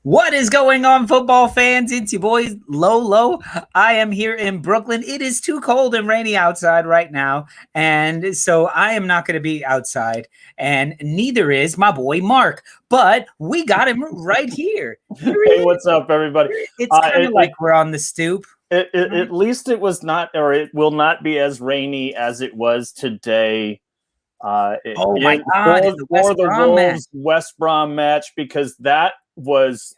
What is going on, football fans? It's your boy Lolo. I am here in Brooklyn. It is too cold and rainy outside right now, and so I am not going to be outside, and neither is my boy Mark. But we got him right here. Hey, what's up, everybody? It's kind of like we're on the stoop. At least it was not, or it will not be as rainy as it was today. Oh my God! For the Wolves West Brom match, because that was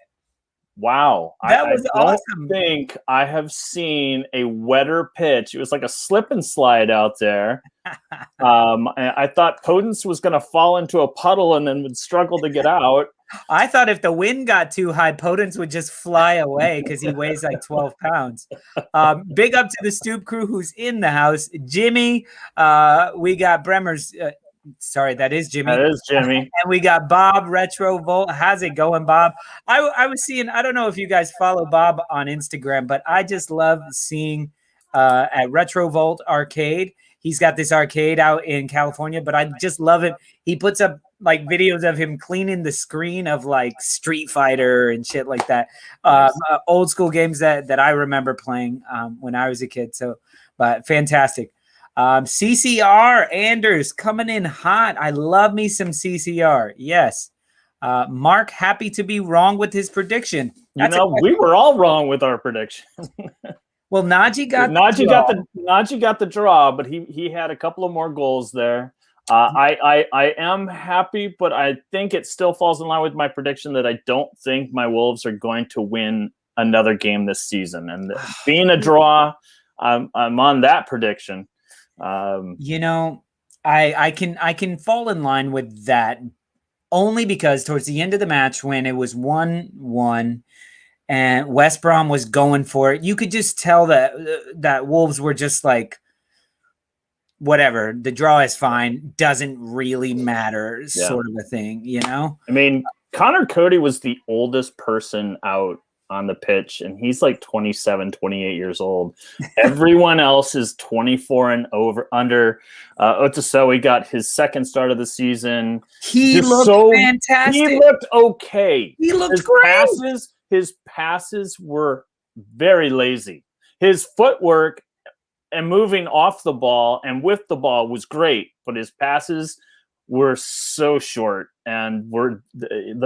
wow. That was awesome. I don't think I have seen a wetter pitch. It was like a slip and slide out there. I thought Podence was going to fall into a puddle and then would struggle to get out. I thought if the wind got too high, Podence would just fly away because he weighs like 12 pounds. Big up to the Stoop Crew who's in the house. Jimmy, we got Bremer's. Sorry, that is Jimmy. That is Jimmy. And we got Bob, Retro Volt. How's it going, Bob? I was seeing, I don't know if you guys follow Bob on Instagram, but I just love seeing at Retro Volt Arcade. He's got this arcade out in California, but I just love it. He puts up like videos of him cleaning the screen of like Street Fighter and shit like that. Old school games that I remember playing when I was a kid. So, but fantastic. CCR Anders coming in hot. I love me some CCR. Yes. Mark, happy to be wrong with his prediction. We were all wrong with our prediction. Well, Najee got the draw, but he had a couple of more goals there. I am happy, but I think it still falls in line with my prediction that I don't think my Wolves are going to win another game this season. And being a draw, I'm on that prediction. I can fall in line with that only because towards the end of the match when it was 1-1 and West Brom was going for it, you could just tell that Wolves were just like, whatever, the draw is fine, doesn't really matter, sort of a thing, I mean, Connor Cody was the oldest person out on the pitch, and he's like 27, 28 years old. Everyone else is 24 and under. Otta got his second start of the season. He looked fantastic. He looked okay. He looked great. His passes were very lazy. His footwork and moving off the ball and with the ball was great, but his passes were so short, and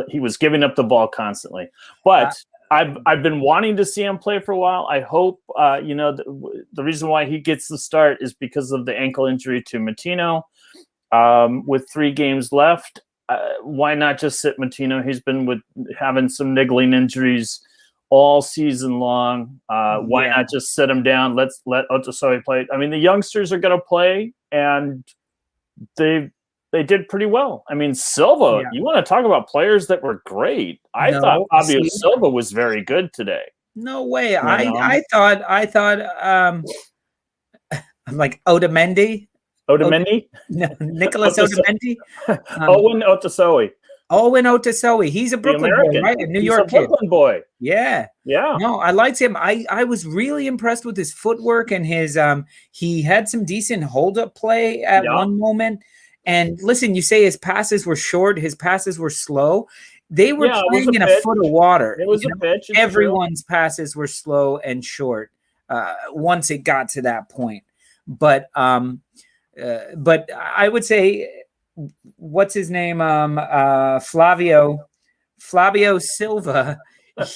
he was giving up the ball constantly. But I've been wanting to see him play for a while. I hope, the reason why he gets the start is because of the ankle injury to Matino. With 3 games left, why not just sit Matino? He's been having some niggling injuries all season long. Why not just sit him down? Let Otta play. I mean, the youngsters are going to play, and they did pretty well. I mean, Silva, you want to talk about players that were great. I thought Fabio Silva was very good today. No way. I thought I'm like Otamendi. Otamendi? No, Nicholas Otamendi. Owen Otasoe. Owen Otasoe. He's a Brooklyn boy, right? A New York kid. Brooklyn boy. Yeah. Yeah. No, I liked him. I was really impressed with his footwork and his he had some decent hold-up play at one moment. And listen, you say his passes were short, his passes were slow. They were playing in a foot of water. It was a pitch. Everyone's passes were slow and short once it got to that point. But I would say, what's his name? Flavio Silva.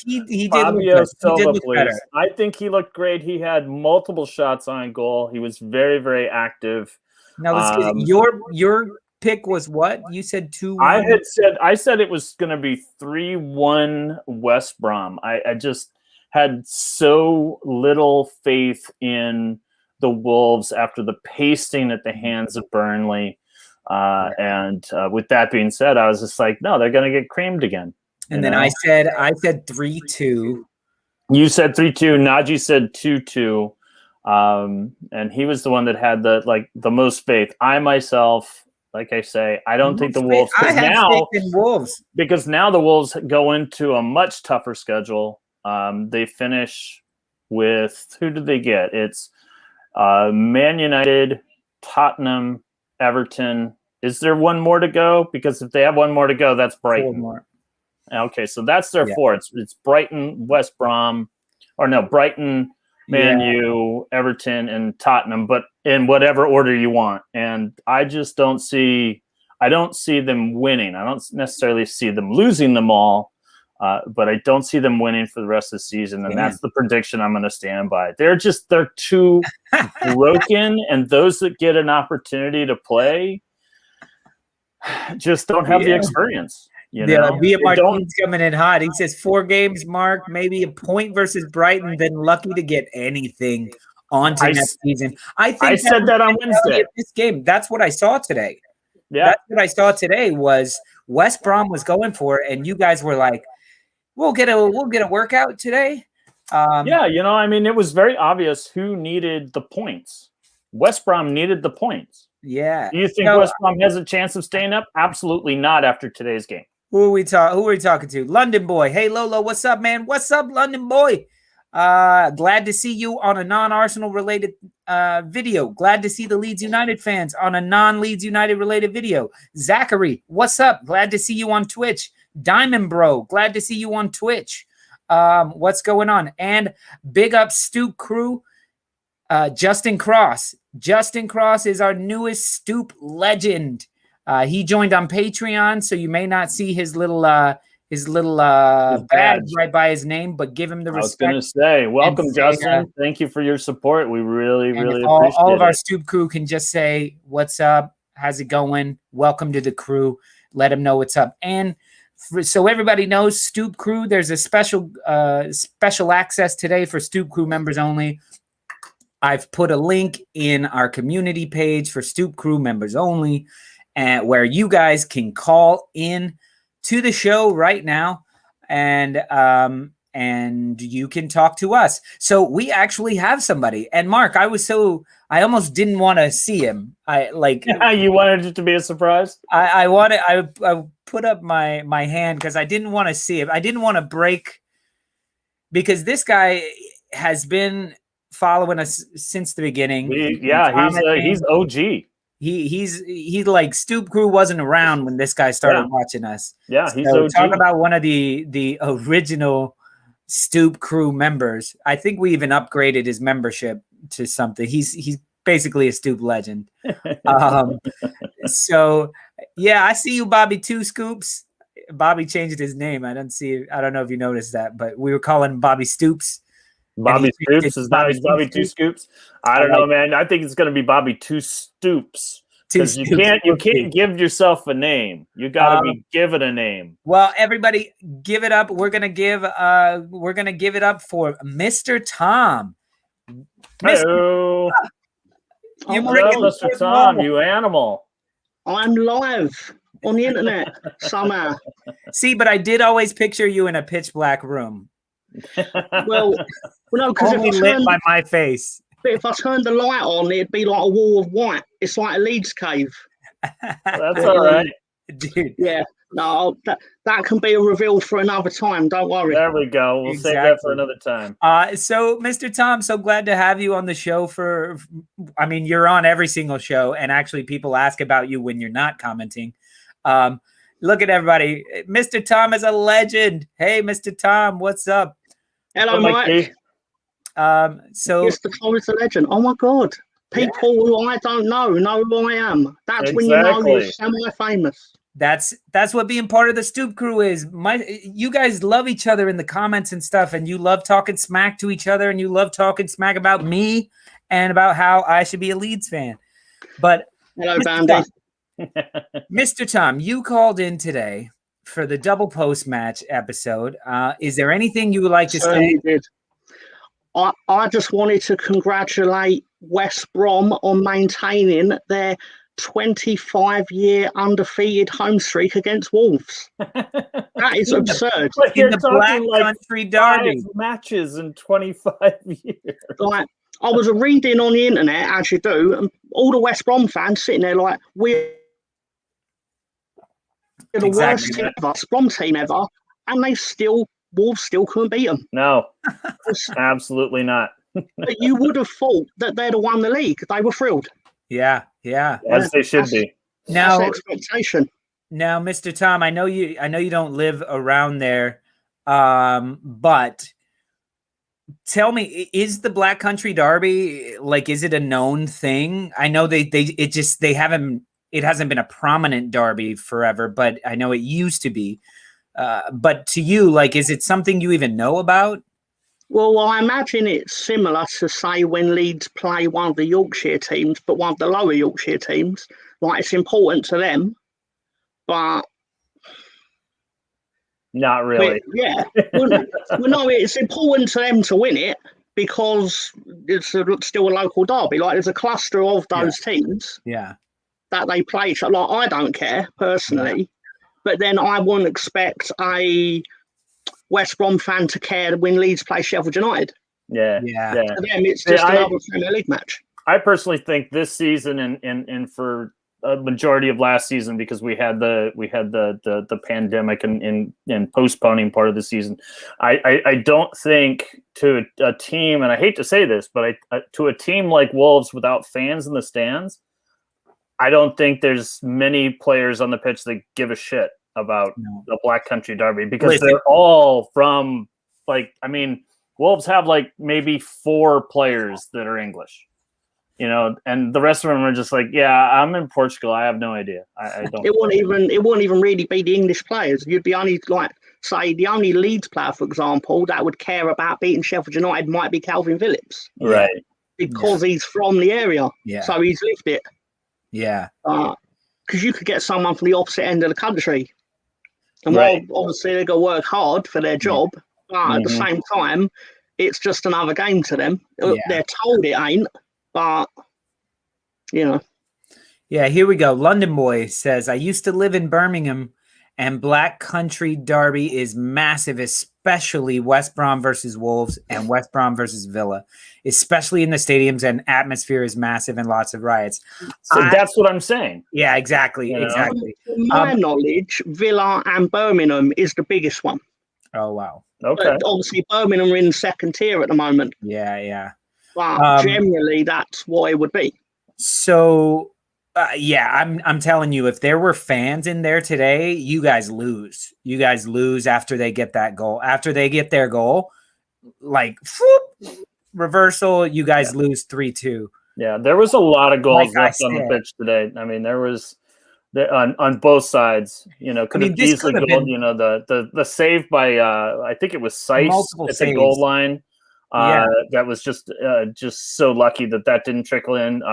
He did look better. I think he looked great. He had multiple shots on goal. He was very, very active. Now, your pick was what? You said 2-1? I said it was going to be 3-1 West Brom. I just had so little faith in the Wolves after the pasting at the hands of Burnley. And with that being said, I was just like, no, they're going to get creamed again. And then I said 3-2. You said 3-2. Najee said 2-2. And he was the one that had the most faith. I myself Like I say, I don't think the Faith- Wolves I have faith in Wolves. because now the Wolves go into a much tougher schedule. They finish with who did they get? It's Man United, Tottenham, Everton. Is there one more to go? Because if they have one more to go, that's Brighton. 4 more. Okay, so that's their four. It's Brighton, West Brom, or no, Brighton, Man U, Everton, and Tottenham, but in whatever order you want. And I just don't see them winning. I don't necessarily see them losing them all, but I don't see them winning for the rest of the season. And that's the prediction I'm going to stand by. They're too broken, and those that get an opportunity to play just don't have the experience. You know? Martin's coming in hot. He says 4 games, Mark, maybe a point versus Brighton, then lucky to get anything onto next season. I said that on Wednesday. This game, that's what I saw today. Yeah, that's what I saw today was West Brom was going for it, and you guys were like, "We'll get a workout today." It was very obvious who needed the points. West Brom needed the points. Yeah. Do you think West Brom has a chance of staying up? Absolutely not after today's game. Who are we talking to? London boy. Hey Lolo, what's up, man? What's up, London boy? Glad to see you on a non-Arsenal related video. Glad to see the Leeds United fans on a non-Leeds United related video. Zachary, what's up? Glad to see you on Twitch. Diamond Bro, glad to see you on Twitch. What's going on? And big up Stoop Crew. Justin Cross. Justin Cross is our newest Stoop legend. He joined on Patreon, so you may not see his little badge right by his name, but give him the respect. I was going to say, welcome, Justin. Thank you for your support. We really appreciate it. All of our Stoop crew can just say, what's up? How's it going? Welcome to the crew. Let them know what's up. And so everybody knows Stoop Crew, there's a special access today for Stoop Crew members only. I've put a link in our community page for Stoop Crew members only, where you guys can call in to the show right now, and you can talk to us. So we actually have somebody. And Mark, I almost didn't want to see him. You wanted it to be a surprise. I put up my hand because I didn't want to see him. I didn't want to break, because this guy has been following us since the beginning. He's OG. He's like Stoop Crew wasn't around when this guy started watching us. Yeah, he's OG. Talk about one of the original Stoop Crew members. I think we even upgraded his membership to something. He's basically a Stoop legend. So yeah, I see you, Bobby Two Scoops. Bobby changed his name. I don't know if you noticed that, but we were calling him Bobby Stoops. Bobby Stoops is now Bobby Two Scoops. I don't know, man. I think it's going to be Bobby Two Stoops. Because you can't give yourself a name. You got to be given a name. Well, everybody, give it up. We're gonna give it up for Mr. Tom. Hello, Mr. Tom, you animal. I'm live on the internet somehow. See, but I did always picture you in a pitch black room. Well, no, because only lit by my face. But if I turned the light on, it'd be like a wall of white. It's like a Leeds cave. That's all right, dude. Yeah, no, that can be a reveal for another time. Don't worry. There we go. We'll save that for another time. So, Mr. Tom, so glad to have you on the show. You're on every single show, and actually, people ask about you when you're not commenting. Look at everybody. Mr. Tom is a legend. Hey, Mr. Tom, what's up? Hello, Mike. So Mr. Tom is a legend. Oh my God. People who I don't know who I am. That's when you know you're semi-famous. That's what being part of the Stoop Crew is. You guys love each other in the comments and stuff, and you love talking smack to each other, and you love talking smack about me and about how I should be a Leeds fan. But hello, Bandy. Mr. Tom, you called in today for the double post-match episode. Is there anything you would like to say? I just wanted to congratulate West Brom on maintaining their 25-year undefeated home streak against Wolves. That is absurd. In the Black Country Derby. 5 matches in 25 years. Like, I was reading on the internet, as you do, and all the West Brom fans sitting there like, we're They're the Exactly worst team ever, Brom team ever, and Wolves still couldn't beat them. No, absolutely not. But you would have thought that they'd have won the league. They were thrilled. Yeah. As they should be. Now, that's expectation. Now, Mr. Tom, I know you don't live around there, but tell me, is the Black Country Derby, like, is it a known thing? I know it hasn't been a prominent derby forever, but I know it used to be. But to you, like, is it something you even know about? Well, I imagine it's similar to, say, when Leeds play one of the Yorkshire teams, but one of the lower Yorkshire teams. Like, it's important to them, but not really. Yeah. Well, no, it's important to them to win it because it's still a local derby. Like, there's a cluster of those teams that they play. So, like, I don't care personally, but then I wouldn't expect a West Brom fan to care when Leeds play Sheffield United. Yeah. For them, it's just another Premier League match. I personally think this season and for a majority of last season, because we had the pandemic and postponing part of the season, I don't think to a team, and I hate to say this, but to a team like Wolves without fans in the stands, I don't think there's many players on the pitch that give a shit about the Black Country Derby, because they're all from, like, I mean, Wolves have like maybe 4 players that are English, you know, and the rest of them are just like, yeah, I'm in Portugal, I have no idea. I don't. It wouldn't even really be the English players. You'd be only, like, say, the only Leeds player, for example, that would care about beating Sheffield United might be Calvin Phillips, right? Because he's from the area, so he's lived it. Yeah, because you could get someone from the opposite end of the country. And while obviously they've got to work hard for their job, but at the same time, it's just another game to them. They're told it ain't, but, you know. Yeah, here we go. London Boy says, I used to live in Birmingham, and Black Country Derby is massive, especially West Brom versus Wolves and West Brom versus Villa, especially in the stadiums, and atmosphere is massive and lots of riots. So that's what I'm saying. Yeah, exactly. You know? Exactly. To my knowledge, Villa and Birmingham is the biggest one. Oh, wow. Okay. But obviously, Birmingham are in second tier at the moment. Yeah. But generally, that's what it would be. So, I'm telling you, if there were fans in there today, you guys lose. You guys lose after they get that goal. After they get their goal, like, whoop, reversal, you guys lose 3-2. Yeah, there was a lot of goals left on the pitch today. I mean, there was on both sides. You know, could have easily gone. You know, the save by I think it was Seiss at the goal line. That was just so lucky that didn't trickle in.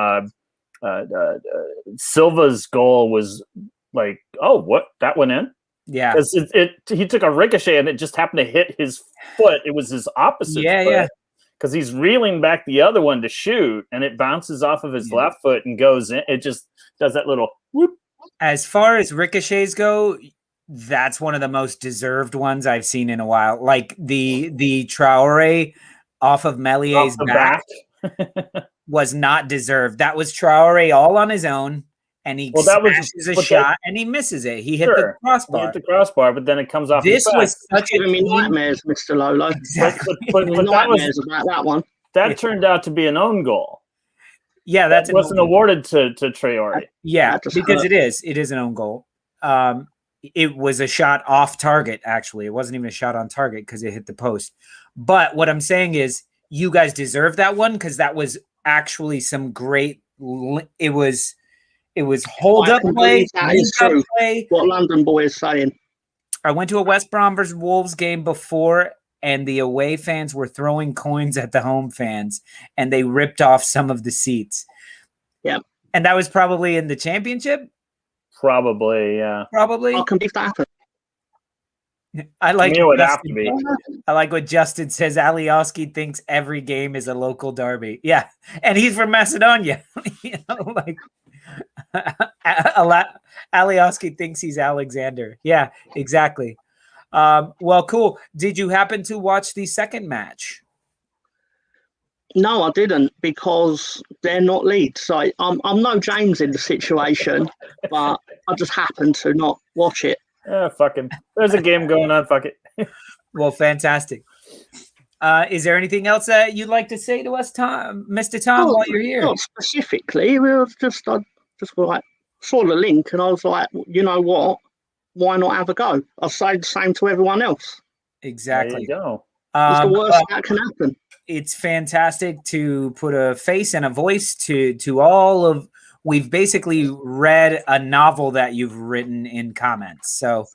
Silva's goal was like, oh, what? That went in? Yeah, because he took a ricochet and it just happened to hit his foot. It was his opposite foot. Because he's reeling back the other one to shoot, and it bounces off of his left foot and goes in. It just does that little whoop. As far as ricochets go, that's one of the most deserved ones I've seen in a while. Like the Traore off of Mellier's back was not deserved. That was Traore all on his own, and he smashes a shot and he misses it. He hit the crossbar. He hit the crossbar, but then it comes off. This was such a nightmares, Mr. Lolo. Exactly. But nightmares about that one. That turned out to be an own goal. Yeah, that wasn't awarded to Traore. Yeah, because it is an own goal. It was a shot off target. Actually, it wasn't even a shot on target because it hit the post. But what I'm saying is, you guys deserve that one because that was actually some great. It was hold up play. That is true. What London Boy is saying. I went to a West Brom versus Wolves game before, and the away fans were throwing coins at the home fans, and they ripped off some of the seats. Yeah. And that was probably in the championship? Probably, yeah. Probably. How can that happen? I like it would have to be. I like what Justin says. Alioski thinks every game is a local derby. Yeah. And he's from Macedonia. You know, like Alioski thinks he's Alexander. Yeah, exactly. Well, cool. Did you happen to watch the second match? No, I didn't, because they're not Leeds. So I'm no James in the situation, but I just happened to not watch it. Fucking. There's a game going on. Fuck it. Well, fantastic. Is there anything else that you'd like to say to us, Tom, Mr. Tom, while you're here? Not specifically. I just like saw the link and I was like, you know what? Why not have a go? I'll say the same to everyone else. Exactly. There you go. It's the worst that can happen. It's fantastic to put a face and a voice to all of. We've basically read a novel that you've written in comments. So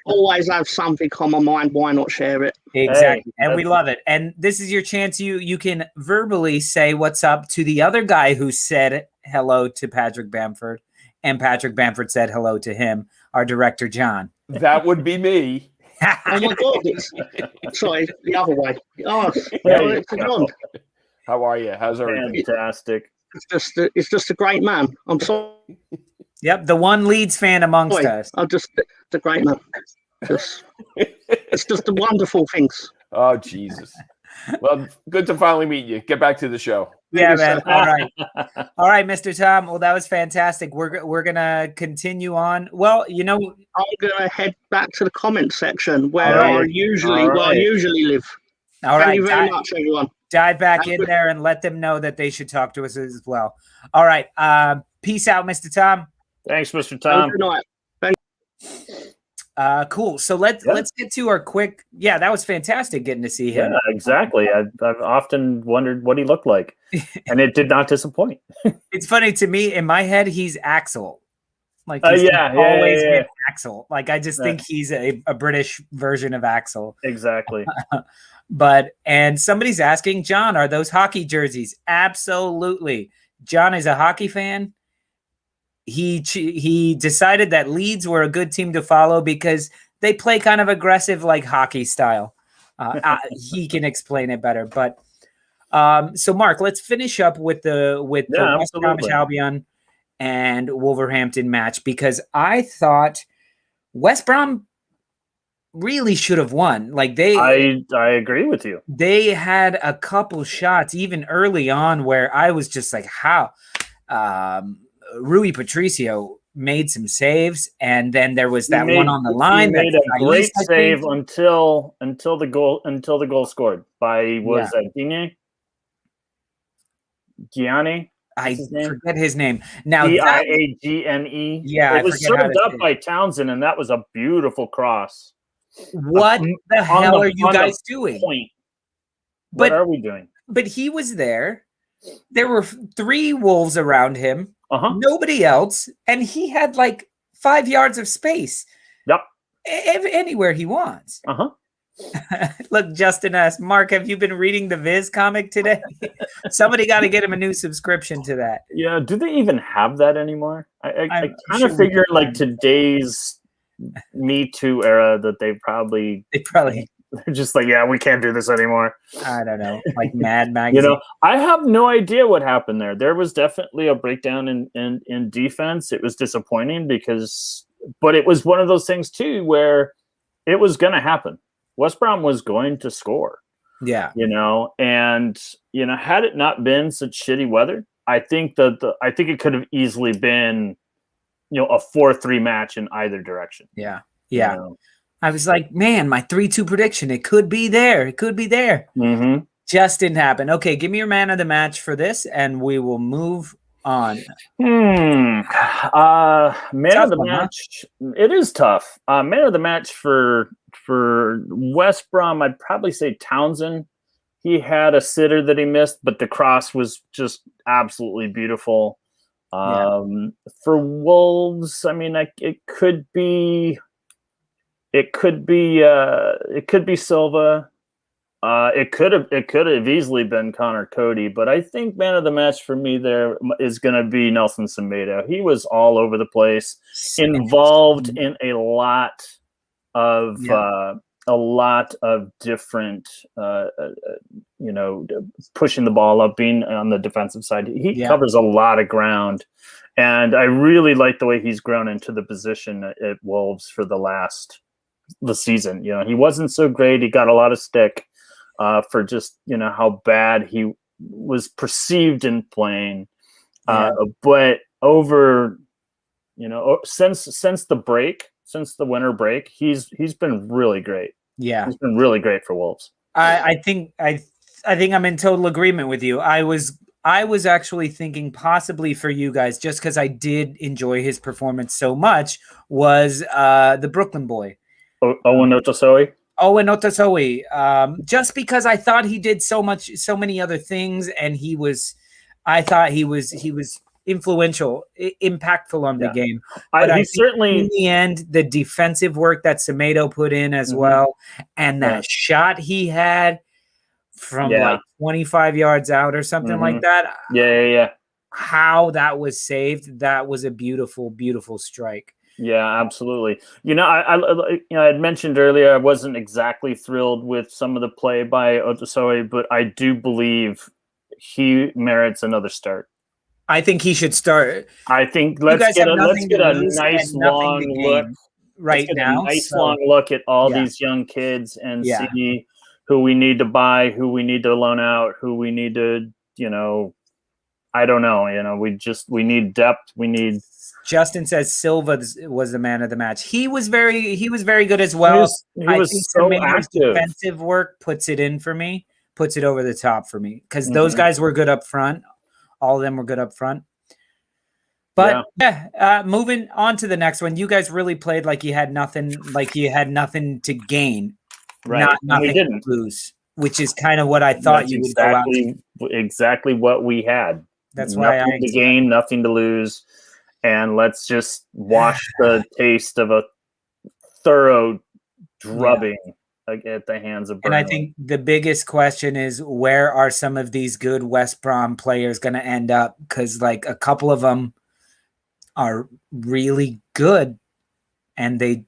always have something on my mind. Why not share it? Exactly. Hey, and we love it. And this is your chance. You can verbally say what's up to the other guy who said hello to Patrick Bamford, and Patrick Bamford said hello to him, our director, John. That would be me. Oh my God. Sorry, the other way. Oh, it's John. How are you? How's everything? Fantastic. It's just a great man. I'm sorry. Yep, the one Leeds fan amongst us. I'm just the great man. It's just the wonderful things. Oh, Jesus. Well, good to finally meet you. Get back to the show. Yeah, man. All right. All right, Mr. Tom. Well, that was fantastic. We're going to continue on. Well, I'm going to head back to the comment section where I usually live. All right. Thank you very much, everyone. Dive back in there and let them know that they should talk to us as well. All right. Peace out, Mr. Tom. Thanks, Mr. Tom. Good night. Cool. So let's get to our quick. Yeah, that was fantastic getting to see him. Yeah, exactly. I've often wondered what he looked like, and it did not disappoint. It's funny to me, in my head, he's Axel. Like he's always been Axel. Like I just think he's a British version of Axel. Exactly. And somebody's asking, John, are those hockey jerseys? John is a hockey fan. He decided that Leeds were a good team to follow because they play kind of aggressive, like hockey style. He can explain it better. But so, Mark, let's finish up with the West Bromwich Albion and Wolverhampton match, because I thought West Brom really should have won. Like I agree with you. They had a couple shots even early on where I was just like, how? Rui Patricio made some saves, and then there was that one on the line. He made a great save until the goal scored by that Gianni? I forget his name. Now Diagne. Yeah, it was served up by Townsend, and that was a beautiful cross. What the hell are you guys doing? What are we doing? But he was there. There were 3 Wolves around him. Nobody else, and he had like 5 yards of space. Yep. Anywhere he wants. Look, Justin asked, Mark, have you been reading the Viz comic today? Somebody got to get him a new subscription to that. Yeah, do they even have that anymore? I kind of figure like today's Me Too era that they probably they're just like, yeah, we can't do this anymore. I don't know, like Mad Magazine. I have no idea what happened there. There was definitely a breakdown in defense. It was disappointing but it was one of those things too where it was going to happen. West Brom was going to score. Yeah. And had it not been such shitty weather, I think it could have easily been, a 4-3 match in either direction. Yeah. Yeah. I was like, man, my 3-2 prediction, it could be there. It could be there. Mm-hmm. Just didn't happen. Okay, give me your man of the match for this, and we will move on. Man of the match. Huh? It is tough. Man of the match for West Brom, I'd probably say Townsend. He had a sitter that he missed, but the cross was just absolutely beautiful. For Wolves, I mean, it could be Silva. It could have easily been Connor Cody, but I think man of the match for me there is going to be Nelson Semedo. He was all over the place, involved in a lot of different, pushing the ball up, being on the defensive side. He covers a lot of ground, and I really like the way he's grown into the position at Wolves for the season. He wasn't so great. He got a lot of stick. for just how bad he was perceived in playing. But over since the winter break, he's been really great. Yeah, he's been really great for Wolves. I think I'm in total agreement with you. I was actually thinking possibly for you guys, just because I did enjoy his performance so much, was the Brooklyn boy. Owen Otasoe? Owen Otasoe. Just because I thought he did so many other things, and I thought he was influential, impactful on the game. But I certainly, in the end, the defensive work that Semedo put in as well, and that shot he had from like 25 yards out or something like that. Yeah. How that was saved, that was a beautiful, beautiful strike. Yeah, absolutely. I had mentioned earlier I wasn't exactly thrilled with some of the play by Otasoe, but I do believe he merits another start. I think he should start. I think let's get a nice long look right now. Long look at all these young kids and see who we need to buy, who we need to loan out, who we need to, I don't know. We need depth. We need. Justin says Silva was the man of the match. He was very good as well. He was so active. Defensive work puts it over the top for me, because those guys were good up front. All of them were good up front. But moving on to the next one, you guys really played like you had nothing to gain, right? Nothing to lose, which is kind of what I thought you would go out to. Exactly what we had. That's why nothing to gain, nothing to lose, and let's just wash the taste of a thorough drubbing at the hands of Burnley. And I think the biggest question is, where are some of these good West Brom players going to end up? Because like a couple of them are really good, and they,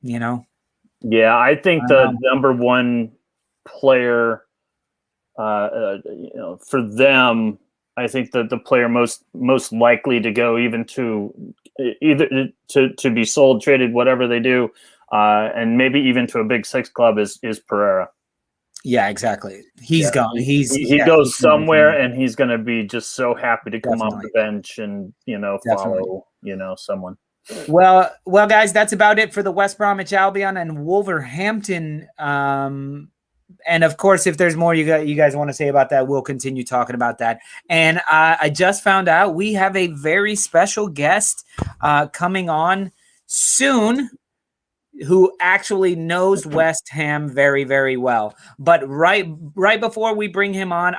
Yeah, I think the number one player, for them, I think that the player most likely to go even to be sold, traded, whatever they do, and maybe even to a big six club is Pereira. Yeah, exactly. He's gone. He goes somewhere, and he's going to be just so happy to come off the bench and follow someone. Well, guys, that's about it for the West Bromwich Albion and Wolverhampton. And of course, if there's more you guys want to say about that, we'll continue talking about that. And I just found out we have a very special guest coming on soon, who actually knows West Ham very, very well. But right before we bring him on,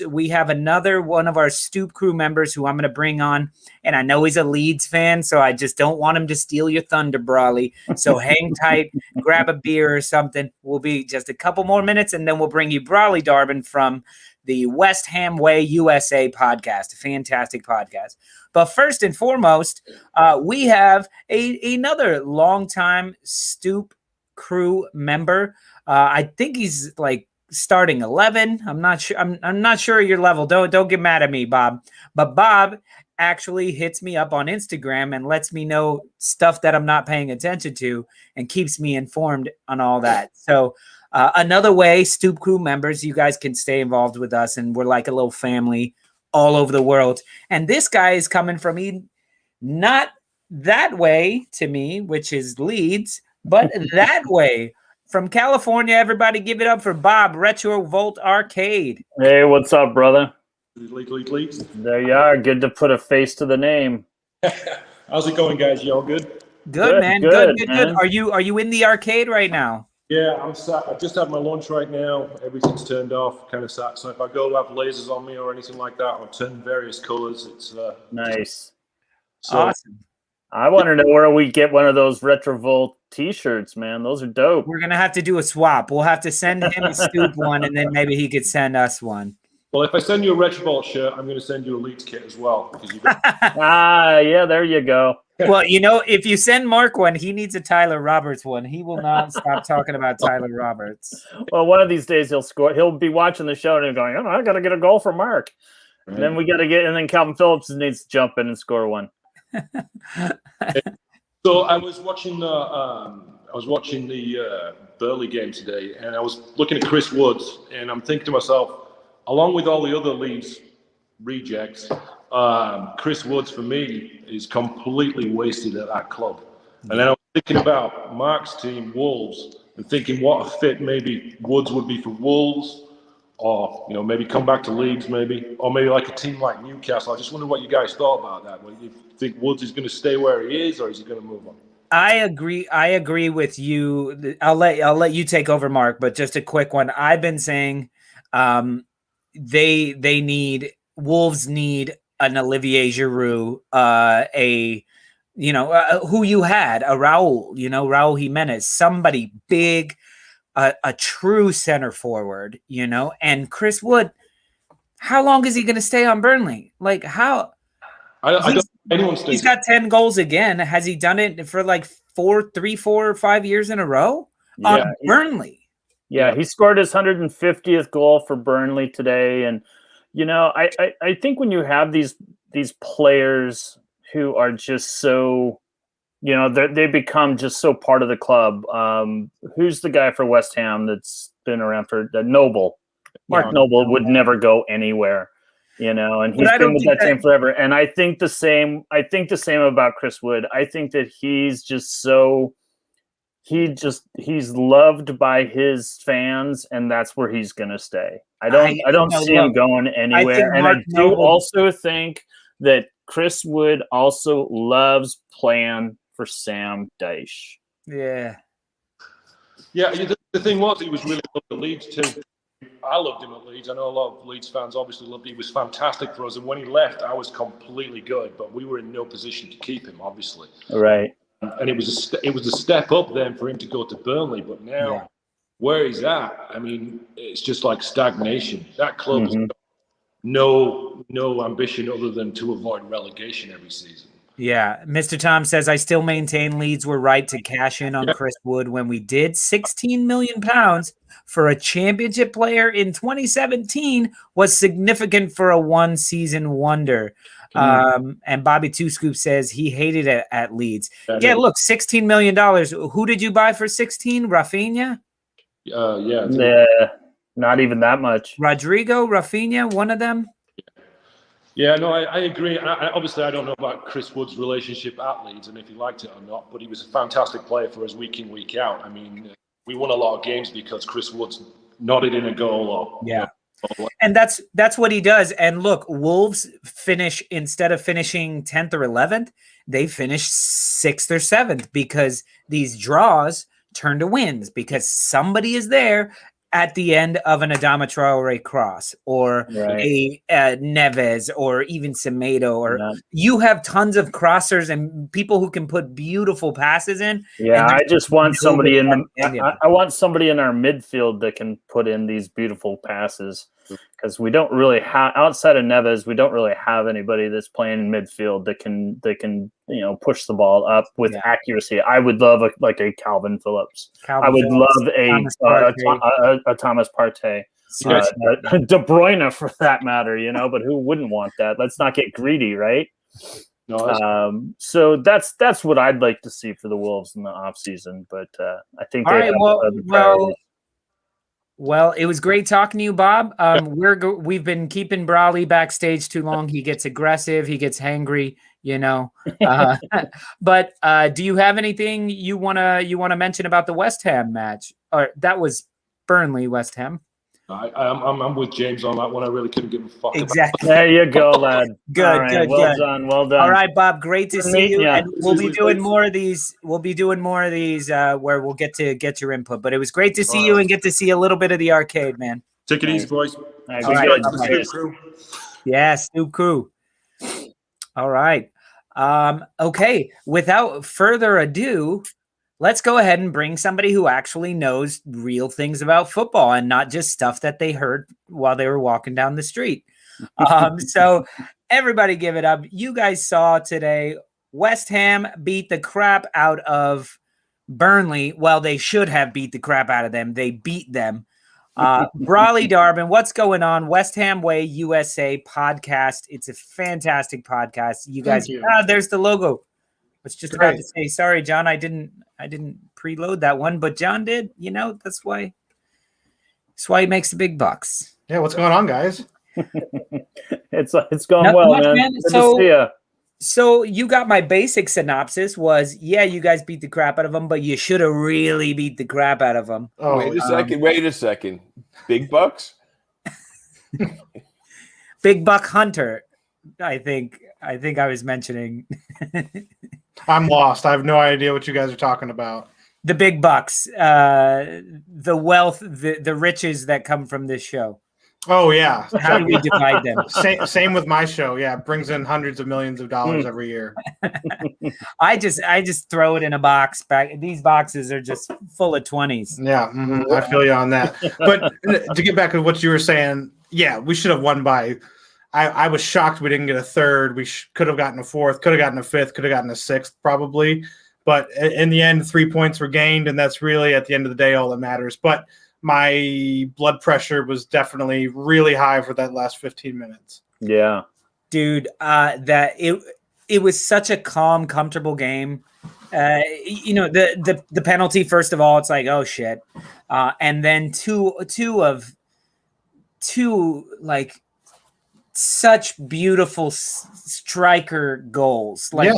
we have another one of our Stoop Crew members who I'm going to bring on. And I know he's a Leeds fan, so I just don't want him to steal your thunder, Brawley. So hang tight, grab a beer or something. We'll be just a couple more minutes, and then we'll bring you Brawley Darvin from the West Ham Way USA podcast, a fantastic podcast. But first and foremost, we have another longtime Stoop Crew member. I think he's like starting 11. I'm not sure. I'm not sure your level. Don't get mad at me, Bob. But Bob actually hits me up on Instagram and lets me know stuff that I'm not paying attention to and keeps me informed on all that. So another way, Stoop Crew members, you guys can stay involved with us, and we're like a little family all over the world. And this guy is coming from not that way to me, which is Leeds, but that way from California. Everybody give it up for Bob, Retro Volt Arcade. Hey, what's up, brother? Leeds. There you are. Good to put a face to the name. How's it going, guys? You all good? Good, man. Good. Are you in the arcade right now? Yeah, I'm sat. I just had my lunch right now. Everything's turned off, kind of sat. So if I go have lasers on me or anything like that, I'll turn various colors. It's nice. Awesome. I want to know where we get one of those Retrovolt t-shirts, man. Those are dope. We're gonna have to do a swap. We'll have to send him a Stoop one, and then maybe he could send us one. Well, if I send you a Retrovolt shirt, I'm going to send you a Leeds kit as well. Yeah, there you go. Well, if you send Mark one, he needs a Tyler Roberts one. He will not stop talking about Tyler Roberts. Well, one of these days he'll score. He'll be watching the show and going, I got to get a goal for Mark. And then and then Calvin Phillips needs to jump in and score one. So I was watching the was watching the Burnley game today, and I was looking at Chris Woods, and I'm thinking to myself, along with all the other Leeds rejects, Chris Woods for me is completely wasted at that club. And then I was thinking about Mark's team, Wolves, and thinking what a fit maybe Woods would be for Wolves, or maybe come back to Leeds, maybe, or maybe like a team like Newcastle. I just wonder what you guys thought about that. Well, you think Woods is going to stay where he is, or is he going to move on? I agree with you. I'll let you take over, Mark, but just a quick one. I've been saying Wolves need an Olivier Giroud, who you had, a Raul Jimenez, somebody big, a true center forward, and Chris Wood. How long is he going to stay on Burnley? Like how? I don't. He's got 10 goals again. Has he done it for like 4 or 5 years in a row on Burnley? Yeah, he scored his 150th goal for Burnley today, and I think when you have these players who are just so, they become just so part of the club. Who's the guy for West Ham that's been around for Noble? Mark Noble would never go anywhere. And he's been with that team forever. And I think the same about Chris Wood. I think that he's just he's loved by his fans, and that's where he's going to stay. I don't see him going anywhere. And I do also think that Chris Wood also loves playing for Sam Dyche. Yeah. The thing was, he was really good at Leeds too. I loved him at Leeds. I know a lot of Leeds fans obviously loved him. He was fantastic for us. And when he left, I was completely good. But we were in no position to keep him, obviously. Right. And it was a step up then for him to go to Burnley. But now, where he's at, I mean, it's just like stagnation. That club has no ambition other than to avoid relegation every season. Yeah. Mr. Tom says, I still maintain Leeds were right to cash in on Chris Wood when we did. £16 million for a championship player in 2017 was significant for a one-season wonder. And Bobby Two Scoop says he hated it at Leeds. Look, $16 million. Who did you buy for 16? Rafinha? Not even that much. Rodrigo, Rafinha, one of them? Yeah, no, I agree. Obviously, I don't know about Chris Wood's relationship at Leeds and if he liked it or not, but he was a fantastic player for us week in, week out. I mean, we won a lot of games because Chris Wood's nodded in a goal. And that's what he does. And look, Wolves finish, instead of finishing 10th or 11th, they finish 6th or 7th because these draws turn to wins because somebody is there at the end of an Adama Traore cross or a Neves or even Semedo, or you have tons of crossers and people who can put beautiful passes in. Yeah, I just want somebody in I want somebody in our midfield that can put in these beautiful passes, because we don't really have, outside of Neves, we don't really have anybody that's playing in midfield that can push the ball up with accuracy. I would love a Calvin Phillips. I would love a Thomas Partey. De Bruyne for that matter, but who wouldn't want that? Let's not get greedy, right? No, so that's what I'd like to see for the Wolves in the off season. But I think well, it was great talking to you, Bob. We've been keeping Brawley backstage too long. He gets aggressive. He gets hangry. But do you have anything you wanna mention about the West Ham match? Or that was Burnley, West Ham. I'm with James on that one. I really couldn't give a fuck. Exactly. There you go, lad. Good. Well done. All right, Bob. Great to see you. And we'll be doing more of these. Where we'll get to get your input. But it was great to see you and get to see a little bit of the arcade, man. Take it easy, boys. All right. Stoop Crew. Yeah, Stoop Crew. All right. Okay. Without further ado, let's go ahead and bring somebody who actually knows real things about football and not just stuff that they heard while they were walking down the street. So everybody give it up. You guys saw today West Ham beat the crap out of Burnley. Well, they should have beat the crap out of them. They beat them. Brawley Darbin, what's going on? West Ham Way USA podcast. It's a fantastic podcast. You guys, there's the logo. I was just about to say, sorry, John, I didn't preload that one, but John did. That's why he makes the big bucks. Yeah, what's going on, guys? It's going Nothing well, much, man. Good So- to see ya. So you got my basic synopsis was, yeah, you guys beat the crap out of them, but you should have really beat the crap out of them. Oh, Wait a second. Big bucks? Big Buck Hunter, I think I was mentioning. I'm lost. I have no idea what you guys are talking about. The big bucks, the wealth, the riches that come from this show. Oh yeah. How do we divide them? Same with my show. Yeah, it brings in hundreds of millions of dollars every year. I just throw it in a box. These boxes are just full of 20s. Yeah, I feel you on that. But to get back to what you were saying, yeah, we should have won by. I was shocked we didn't get a third. We could have gotten a fourth, could have gotten a fifth, could have gotten a sixth probably. But in the end, 3 points were gained, and that's really at the end of the day all that matters. But my blood pressure was definitely really high for that last 15 minutes. Yeah, dude, that it was such a calm, comfortable game. The penalty, first of all, it's like, oh shit, and then two like such beautiful striker goals, like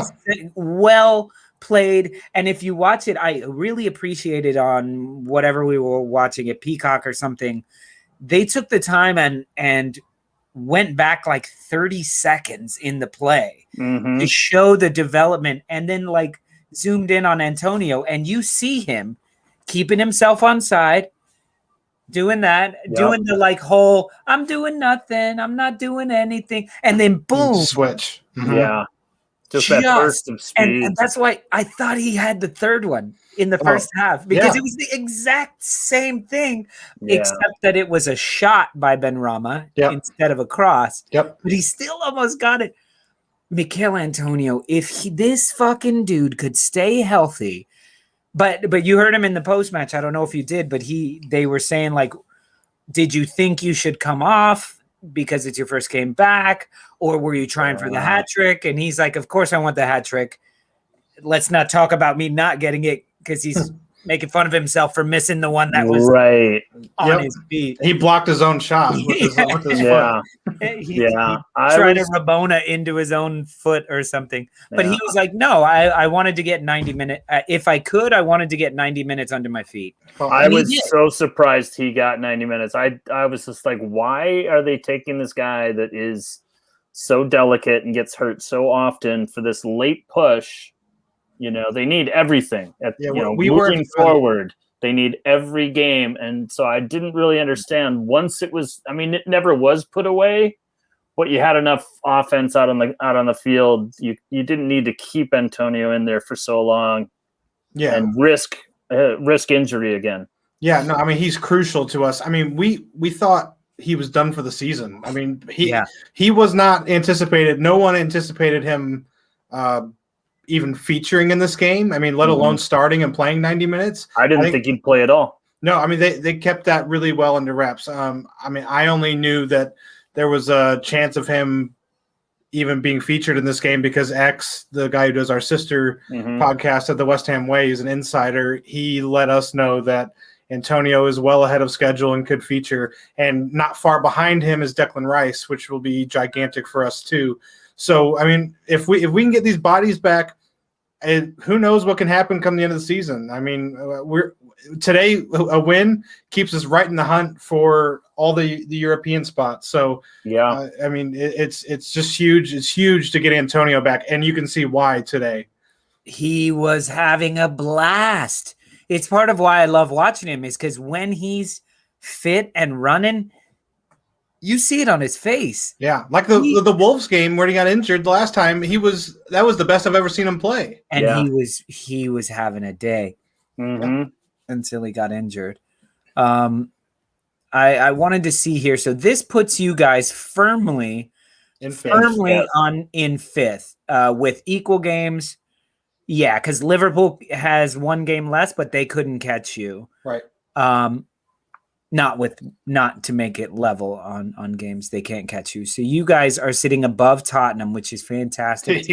well played. And if you watch it, I really appreciate it on whatever we were watching at Peacock or something. They took the time and went back like 30 seconds in the play to show the development, and then like zoomed in on Antonio, and you see him keeping himself on side, doing that, doing the like whole, I'm doing nothing, I'm not doing anything, and then boom, switch. Yeah. Just that burst of speed. And that's why I thought he had the third one in the first half, because it was the exact same thing, except that it was a shot by Benrahma instead of a cross. Yep. But he still almost got it. Mikel Antonio, if this fucking dude could stay healthy, but you heard him in the post-match, I don't know if you did, but they were saying like, did you think you should come off because it's your first game back, or were you trying for the hat trick? And he's like, of course I want the hat trick. Let's not talk about me not getting it, because he's making fun of himself for missing the one that was on his feet. He blocked his own shot with his foot. He tried to Rabona into his own foot or something. But he was like, no, I wanted to get 90 minutes. If I could, I wanted to get 90 minutes under my feet. I was so surprised he got 90 minutes. I was just like, why are they taking this guy that is so delicate and gets hurt so often for this late push? They need everything. Moving forward, they need every game. And so I didn't really understand once it was, it never was put away, but you had enough offense out on the field. You didn't need to keep Antonio in there for so long and risk injury again. Yeah, no, he's crucial to us. We thought he was done for the season. He was not anticipated. No one anticipated him even featuring in this game. Let alone starting and playing 90 minutes. I didn't think he'd play at all. No, they kept that really well under wraps. I only knew that there was a chance of him even being featured in this game because X, the guy who does our sister podcast at the West Ham Way, is an insider. He let us know that Antonio is well ahead of schedule and could feature, and not far behind him is Declan Rice, which will be gigantic for us too. So, if we can get these bodies back, who knows what can happen come the end of the season. Today a win keeps us right in the hunt for all the European spots. So, it's just huge. It's huge to get Antonio back, and you can see why today. He was having a blast. It's part of why I love watching him, is because when he's fit and running, you see it on his face. Yeah, like the Wolves game where he got injured the last time. That was the best I've ever seen him play. And he was having a day until he got injured. I wanted to see here. So this puts you guys firmly in fifth with equal games. Yeah, because Liverpool has one game less, but they couldn't catch you. Right. not to make it level on games they can't catch you. So you guys are sitting above Tottenham, which is fantastic.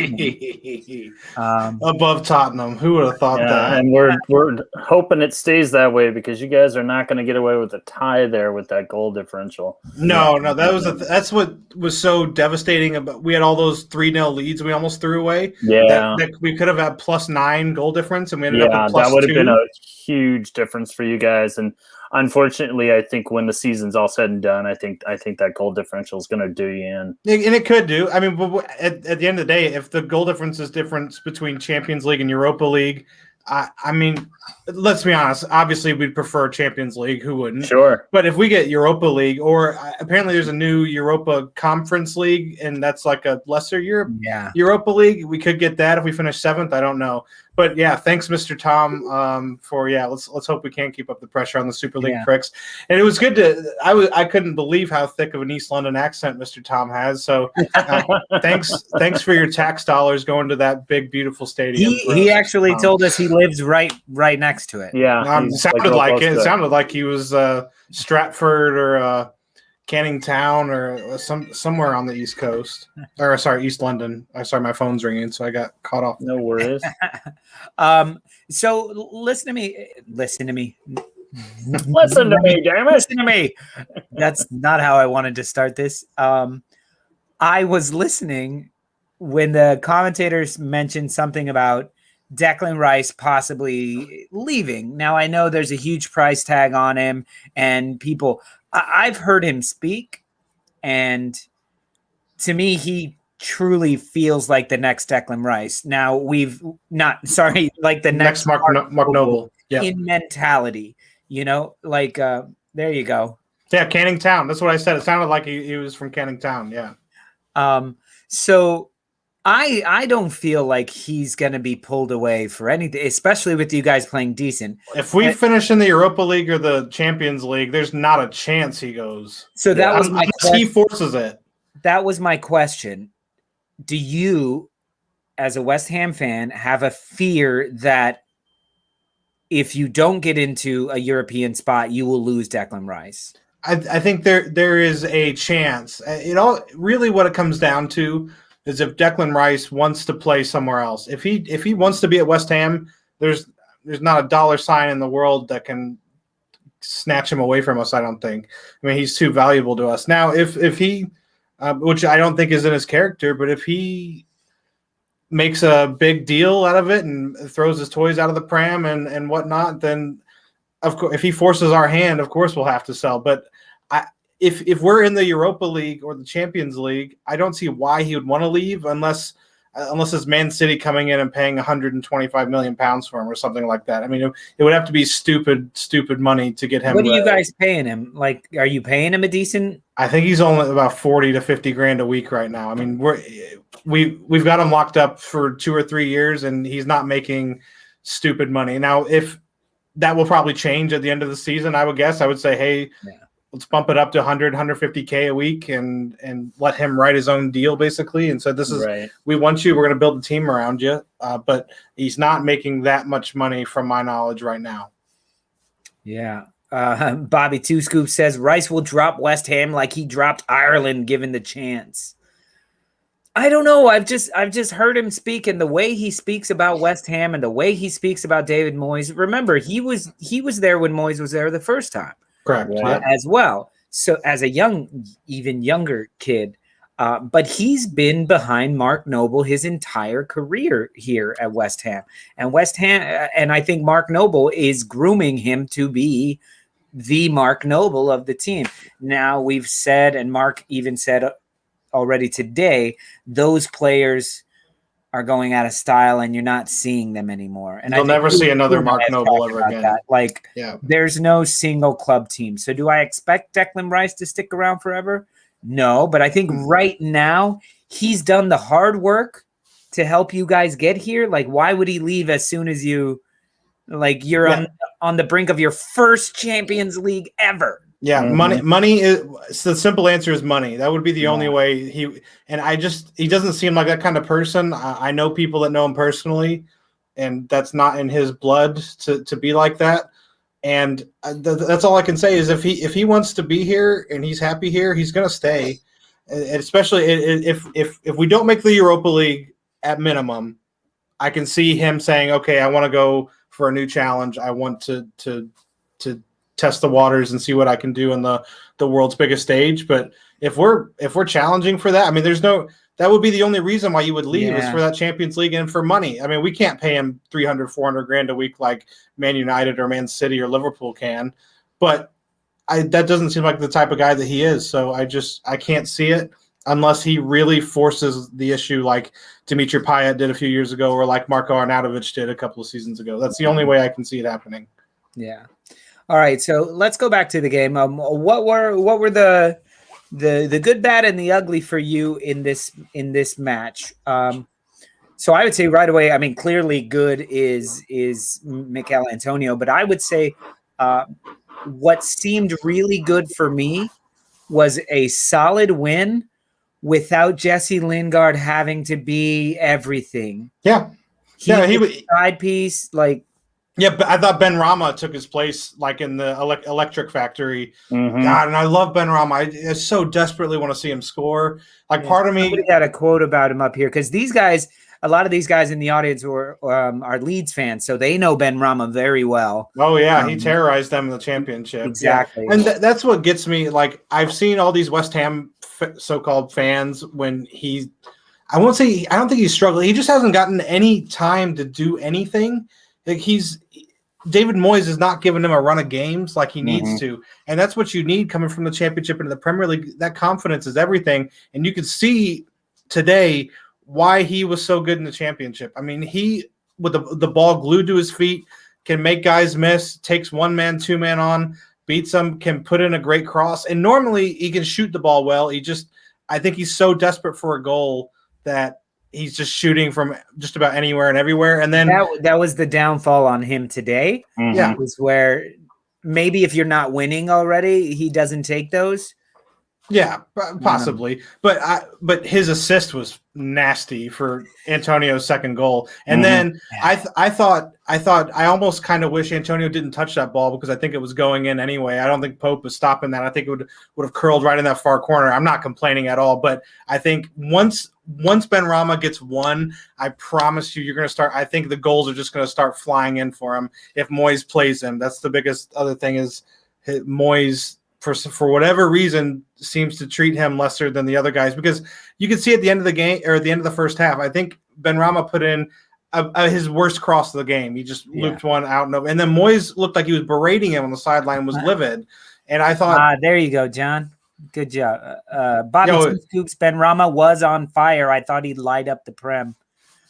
Above Tottenham, who would have thought that? And we're hoping it stays that way because you guys are not going to get away with a tie there with that goal differential. No, that's what was so devastating about. We had all those 3-0 leads we almost threw away. Yeah, that we could have had +9 goal difference, and we ended up with +2. that would have been a huge difference for you guys. And unfortunately, I think when the season's all said and done, I think that goal differential is going to do you in. And it could do. I mean, but at the end of the day, if the goal difference is difference between Champions League and Europa League, I mean, let's be honest. Obviously, we'd prefer Champions League. Who wouldn't? Sure. But if we get Europa League, or apparently there's a new Europa Conference League, and that's like a lesser Europa League, we could get that if we finish 7th. I don't know. But yeah, thanks, Mr. Tom, for let's hope we can keep up the pressure on the Super League pricks. And it was good to I couldn't believe how thick of an East London accent Mr. Tom has. So thanks for your tax dollars going to that big beautiful stadium. He actually told us he lives right next to it. Yeah, sounded like it. It sounded like he was Stratford or Canning Town or somewhere on the East Coast. Or sorry, East London. Sorry, my phone's ringing, so I got caught off. No worries. So listen to me. Listen to me, damn it. Listen to me. That's not how I wanted to start this. I was listening when the commentators mentioned something about Declan Rice possibly leaving. Now, I know there's a huge price tag on him, and people – I've heard him speak, and to me, he truly feels like the next Declan Rice. Now, like the next Mark Noble. Yeah. In mentality, like there you go. Yeah, Canning Town. That's what I said. It sounded like he was from Canning Town. Yeah. So I don't feel like he's going to be pulled away for anything, especially with you guys playing decent. If we finish in the Europa League or the Champions League, there's not a chance he goes. So that was my question. He forces it. That was my question. Do you, as a West Ham fan, have a fear that if you don't get into a European spot, you will lose Declan Rice? I think there is a chance. Really what it comes down to is if Declan Rice wants to play somewhere else. If he wants to be at West Ham, there's not a dollar sign in the world that can snatch him away from us, I don't think. I mean, he's too valuable to us. Now, if he, which I don't think is in his character, but if he makes a big deal out of it and throws his toys out of the pram and whatnot, then of course, if he forces our hand, of course we'll have to sell. But if we're in the Europa League or the Champions League, I don't see why he would want to leave unless it's Man City coming in and paying 125 million pounds for him or something like that. I mean, it would have to be stupid money to get him. What are you guys paying him? Like, are you paying him a decent? I think he's only about 40 to 50 grand a week right now. I mean, we've got him locked up for 2 or 3 years, and he's not making stupid money. Now, if that will probably change at the end of the season, I would guess. I would say, hey. Yeah. Let's bump it up to 100, 150K a week and let him write his own deal, basically. And so this is, right. We want you. We're going to build a team around you. But he's not making that much money from my knowledge right now. Yeah. Bobby Two Scoop says Rice will drop West Ham like he dropped Ireland given the chance. I don't know. I've just heard him speak, and the way he speaks about West Ham and the way he speaks about David Moyes. Remember, he was there when Moyes was there the first time. Correct. As well. So as a even younger kid, but he's been behind Mark Noble his entire career here at West Ham. And I think Mark Noble is grooming him to be the Mark Noble of the team. Now we've said, and Mark even said already today, those players are going out of style and you're not seeing them anymore. And you'll never see another Mark Noble ever again. There's no single club team. So do I expect Declan Rice to stick around forever? No, but I think right now he's done the hard work to help you guys get here. Like, why would he leave as soon as you're on the brink of your first Champions League ever? Yeah, money is the simple answer is money. That would be the only way he doesn't seem like that kind of person. I know people that know him personally, and that's not in his blood to be like that. And that's all I can say is if he wants to be here and he's happy here, he's going to stay. And especially if we don't make the Europa League at minimum, I can see him saying, "Okay, I want to go for a new challenge. I want to test the waters and see what I can do on the world's biggest stage." But if we're challenging for that, I mean, that would be the only reason why you would leave is for that Champions League and for money. I mean, we can't pay him 300, 400 grand a week like Man United or Man City or Liverpool can. But that doesn't seem like the type of guy that he is. So I can't see it unless he really forces the issue like Dimitri Payet did a few years ago or like Marko Arnautovic did a couple of seasons ago. That's the only way I can see it happening. Yeah. All right. So let's go back to the game. What were the good, bad, and the ugly for you in this match? So I would say right away, I mean, clearly good is Mikel Antonio, but I would say what seemed really good for me was a solid win without Jesse Lingard having to be everything. Yeah. He was side piece, like. Yeah, but I thought Ben Rama took his place like in the electric factory. Mm-hmm. God, and I love Ben Rama. I so desperately want to see him score. Like part of me somebody had a quote about him up here because these guys, a lot of these guys in the audience are Leeds fans, so they know Ben Rama very well. Oh yeah, he terrorized them in the championship. Exactly, yeah. And that's what gets me. Like I've seen all these West Ham so-called fans when I don't think he's struggling. He just hasn't gotten any time to do anything. Like David Moyes is not giving him a run of games like he needs to. And that's what you need coming from the championship into the Premier League. That confidence is everything. And you can see today why he was so good in the championship. I mean, he, with the ball glued to his feet, can make guys miss, takes one man, two man on, beats them, can put in a great cross. And normally he can shoot the ball well. I think he's so desperate for a goal that he's just shooting from just about anywhere and everywhere. And then that was the downfall on him today. Mm-hmm. Yeah. Was where maybe if you're not winning already, he doesn't take those. Yeah, possibly. But his assist was nasty for Antonio's second goal. And then I thought I almost kind of wish Antonio didn't touch that ball because I think it was going in anyway. I don't think Pope was stopping that. I think it would have curled right in that far corner. I'm not complaining at all, but I think once Ben Rama gets one, I promise you're going to start. I think the goals are just going to start flying in for him if Moyes plays him. That's the biggest other thing is Moyes, for whatever reason, seems to treat him lesser than the other guys because you can see at the end of the game or at the end of the first half, I think Ben Rama put in his worst cross of the game. He just looped one out and then Moyes looked like he was berating him on the sideline, was livid. And I thought, there you go, John. Good job. Bobby Scoops, Ben Rama was on fire. I thought he'd light up the Prem.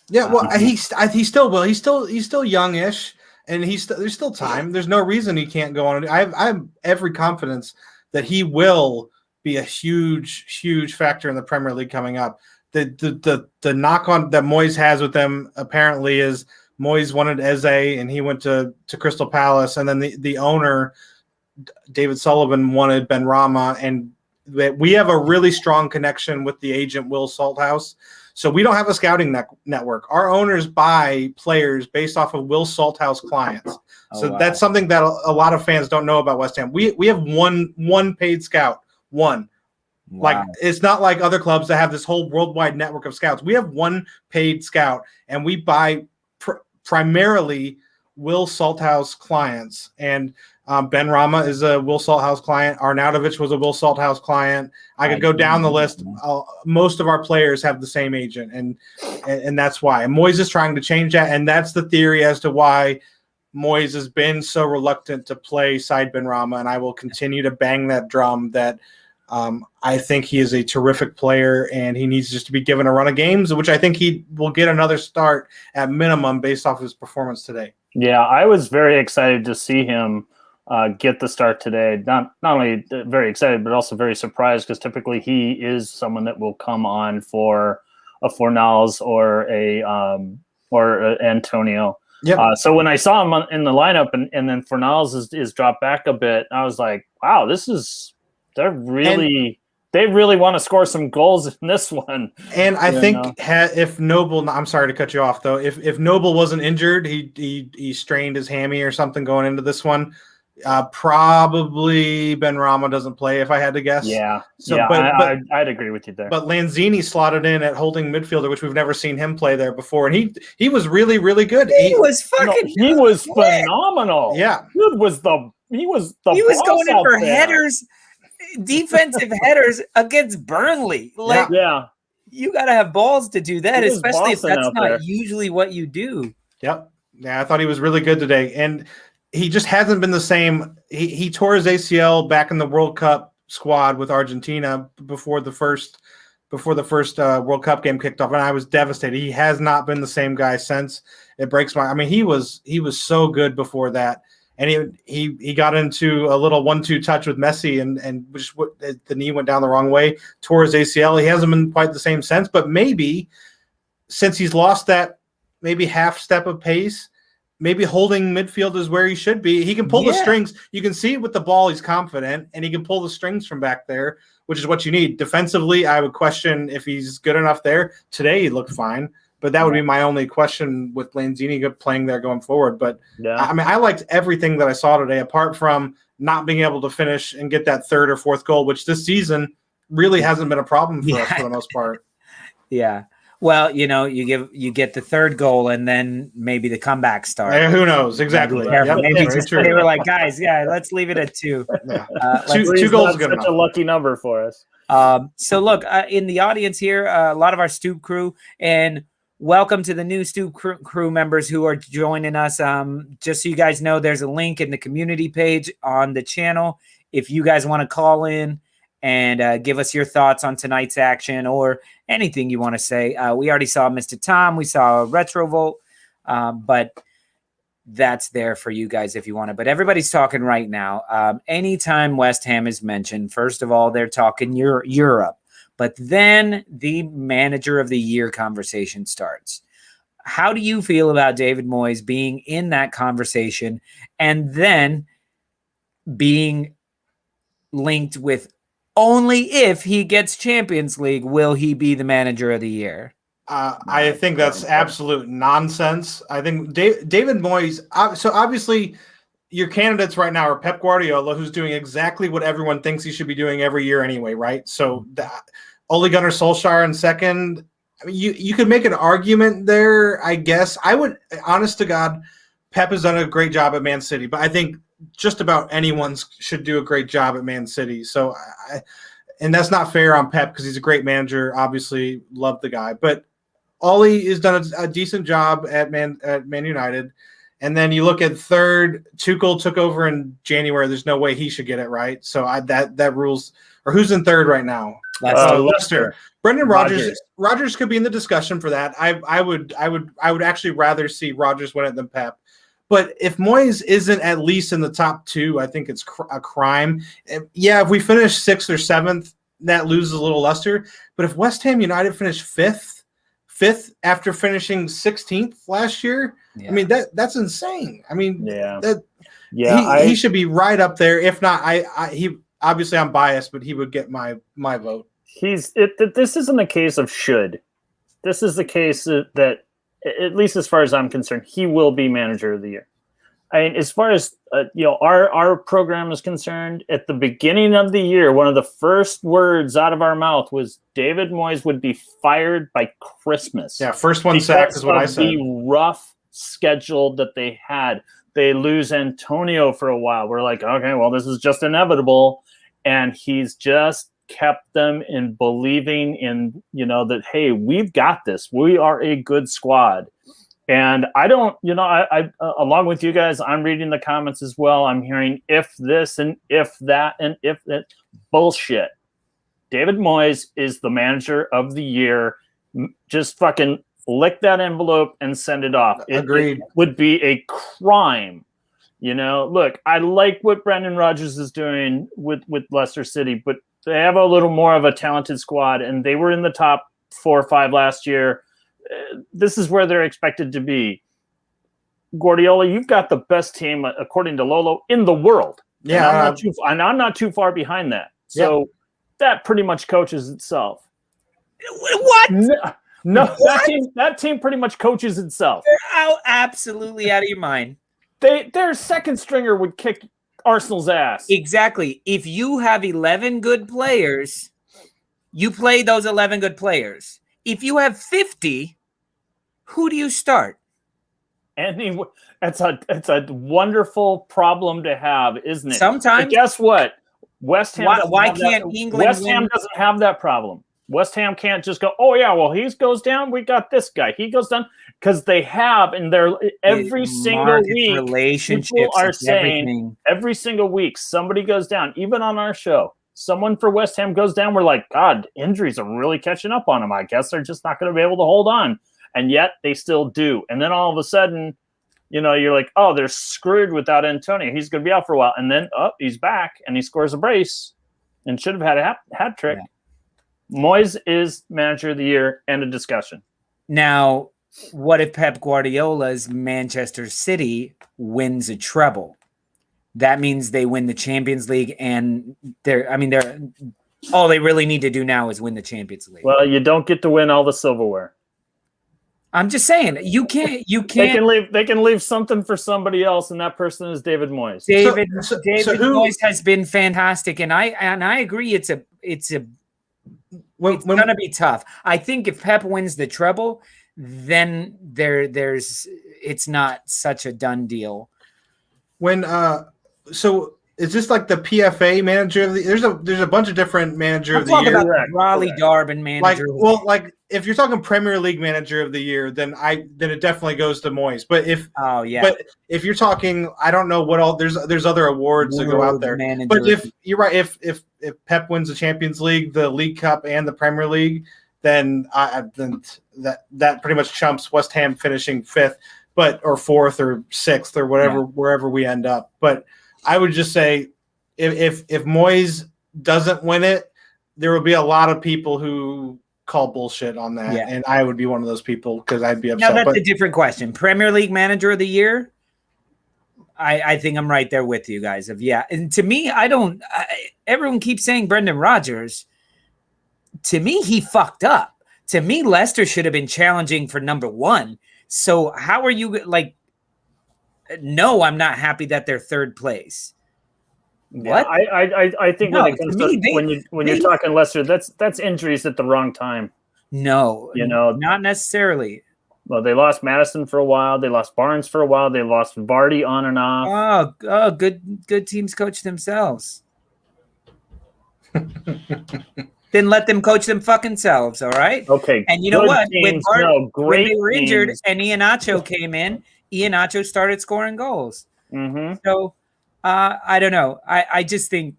Yeah, well, he still will. He's still youngish. And there's still time. There's no reason he can't go on. I have every confidence that he will be a huge, huge factor in the Premier League coming up. The knock on that Moyes has with them apparently is Moyes wanted Eze and he went to Crystal Palace, and then the owner David Sullivan wanted Ben Rama, and that we have a really strong connection with the agent Will Salthouse. So we don't have a scouting network. Our owners buy players based off of Will Salthouse clients. That's something that a lot of fans don't know about West Ham. We have one paid scout. One. Wow. Like it's not like other clubs that have this whole worldwide network of scouts. We have one paid scout, and we buy primarily Will Salthouse clients. And Ben Rama is a Will Salthouse client. Arnautovic was a Will Salthouse client. I could go down the list. Most of our players have the same agent, and that's why. And Moyes is trying to change that, and that's the theory as to why Moyes has been so reluctant to play side Ben Rama, and I will continue to bang that drum that I think he is a terrific player, and he needs just to be given a run of games, which I think he will get another start at minimum based off his performance today. Yeah, I was very excited to see him get the start today. Not only very excited, but also very surprised because typically he is someone that will come on for a Fornals or a Antonio. Yep. So when I saw him in the lineup and then Fornals is dropped back a bit, I was like, wow, they really want to score some goals in this one. And I think if Noble, I'm sorry to cut you off though, if Noble wasn't injured, he strained his hammy or something going into this one. Probably Ben Rama doesn't play if I had to guess. Yeah. So, yeah, I'd agree with you there. But Lanzini slotted in at holding midfielder, which we've never seen him play there before, and he was really, really good. He was fucking. He was phenomenal. Yeah, he was going in for there. headers, defensive headers against Burnley. Like, yeah. You got to have balls to do that, He was especially if bossing that's out not there. usually what you do. Yep. Yeah, I thought he was really good today, and he just hasn't been the same. He tore his ACL back in the World Cup squad with Argentina before the first World Cup game kicked off, and I was devastated. He has not been the same guy since. It breaks my. I mean, he was so good before that, and he got into a little 1-2 touch with Messi, and just the knee went down the wrong way, tore his ACL. He hasn't been quite the same since, but maybe since he's lost that maybe half step of pace, maybe holding midfield is where he should be. He can pull the strings. You can see with the ball he's confident, and he can pull the strings from back there, which is what you need. Defensively, I would question if he's good enough there. Today he looked fine, but that would be my only question with Lanzini playing there going forward. But I mean, I liked everything that I saw today, apart from not being able to finish and get that third or fourth goal, which this season really hasn't been a problem for us for the most part. Yeah. Well, you get the third goal, and then maybe the comeback starts. Who knows? Exactly. Maybe they were like, guys, let's leave it at 2. Yeah. Two goals is good enough. Such a lucky number for us. So look, in the audience here, a lot of our Stoop crew, and welcome to the new Stoop crew members who are joining us. Just so you guys know, there's a link in the community page on the channel. If you guys want to call in and give us your thoughts on tonight's action or anything you want to say. We already saw Mr. Tom. We saw Retro Volt, but that's there for you guys if you want to. But everybody's talking right now. Anytime West Ham is mentioned, first of all, they're talking Europe. But then the manager of the year conversation starts. How do you feel about David Moyes being in that conversation and then being linked with only if he gets Champions League will he be the manager of the year? I think that's absolute nonsense. I think David Moyes. So obviously, your candidates right now are Pep Guardiola, who's doing exactly what everyone thinks he should be doing every year anyway, right? So Ole Gunnar Solskjaer in second. I mean, you could make an argument there, I guess. I would, honest to God, Pep has done a great job at Man City, but I think just about anyone should do a great job at Man City. So, and that's not fair on Pep because he's a great manager. Obviously, love the guy, but Ole has done a decent job at Man United. And then you look at third, Tuchel took over in January. There's no way he should get it right. So that rules. Or who's in third right now? Leicester. Brendan Rodgers could be in the discussion for that. I would actually rather see Rodgers win it than Pep. But if Moyes isn't at least in the top 2, I think it's a crime. Yeah, if we finish 6th or 7th, that loses a little luster. But if West Ham United finish 5th after finishing 16th last year, I mean that's insane. I mean, he should be right up there. If not, he obviously I'm biased, but he would get my vote. This isn't a case of should. This is the case that, at least as far as I'm concerned, he will be manager of the year. I mean, as far as our program is concerned, at the beginning of the year, one of the first words out of our mouth was David Moyes would be fired by Christmas. Yeah, first one sacked is what I said. The rough schedule that they had. They lose Antonio for a while. We're like, okay, well, this is just inevitable, and he's just kept them in believing in, that, hey, we've got this. We are a good squad. And I don't, I along with you guys, I'm reading the comments as well. I'm hearing if this and if that and if that bullshit. David Moyes is the manager of the year. Just fucking lick that envelope and send it off. Agreed. It would be a crime. Look, I like what Brendan Rodgers is doing with Leicester City, but they have a little more of a talented squad, and they were in the top 4 or 5 last year. This is where they're expected to be. Guardiola, you've got the best team, according to Lolo, in the world. Yeah, and I'm not too far behind that. So that pretty much coaches itself. What? No, what? That team pretty much coaches itself. They're absolutely out of your mind. Their second stringer would kick Arsenal's ass. Exactly. If you have 11 good players, you play those 11 good players. If you have 50, who do you start? Anyway, it's a wonderful problem to have, isn't it? Sometimes. But guess what? West Ham. Why can't England West win? Ham doesn't have that problem. West Ham can't just go, oh yeah, well he goes down, we got this guy. He goes down because they have, and they're every single week. Relationships People are saying everything. every single week somebody goes down. Even on our show, someone for West Ham goes down. We're like, God, injuries are really catching up on them. I guess they're just not going to be able to hold on, and yet they still do. And then all of a sudden, you're like, oh, they're screwed without Antonio. He's going to be out for a while, and then he's back and he scores a brace, and should have had a hat trick. Yeah. Moyes is manager of the year. End of discussion. Now, what if Pep Guardiola's Manchester City wins a treble? That means they win the Champions League, and all they really need to do now is win the Champions League. Well, you don't get to win all the silverware. I'm just saying, you can't. They can leave something for somebody else, and that person is David Moyes. David Moyes has been fantastic, and I agree. It's going to be tough. I think if Pep wins the treble, then it's not such a done deal. So is this like the PFA manager of the? There's a bunch of different manager of the year. About Raleigh Darben manager. Like if you're talking Premier League manager of the year, then it definitely goes to Moyes. But if you're talking, I don't know what all there's other awards that go out there. But if you're right, if Pep wins the Champions League, the League Cup, and the Premier League, then that pretty much chumps West Ham finishing 5th, or 4th or 6th or whatever wherever we end up. But I would just say if Moyes doesn't win it, there will be a lot of people who call bullshit on that, and I would be one of those people because I'd be upset. Now that's a different question. Premier League Manager of the Year, I think I'm right there with you guys. And to me, everyone keeps saying Brendan Rodgers. To me, he fucked up. To me, Leicester should have been challenging for number 1. So how are you like? No, I'm not happy that they're 3rd place. What? I think when it comes to when you're talking Leicester, that's injuries at the wrong time. No, not necessarily. Well, they lost Madison for a while. They lost Barnes for a while. They lost Vardy on and off. Oh, good teams coach themselves. Then let them coach them fucking selves, all right? Okay. And you know what? When they were injured and Iheanacho came in, Iheanacho started scoring goals. Mm-hmm. So I don't know. I just think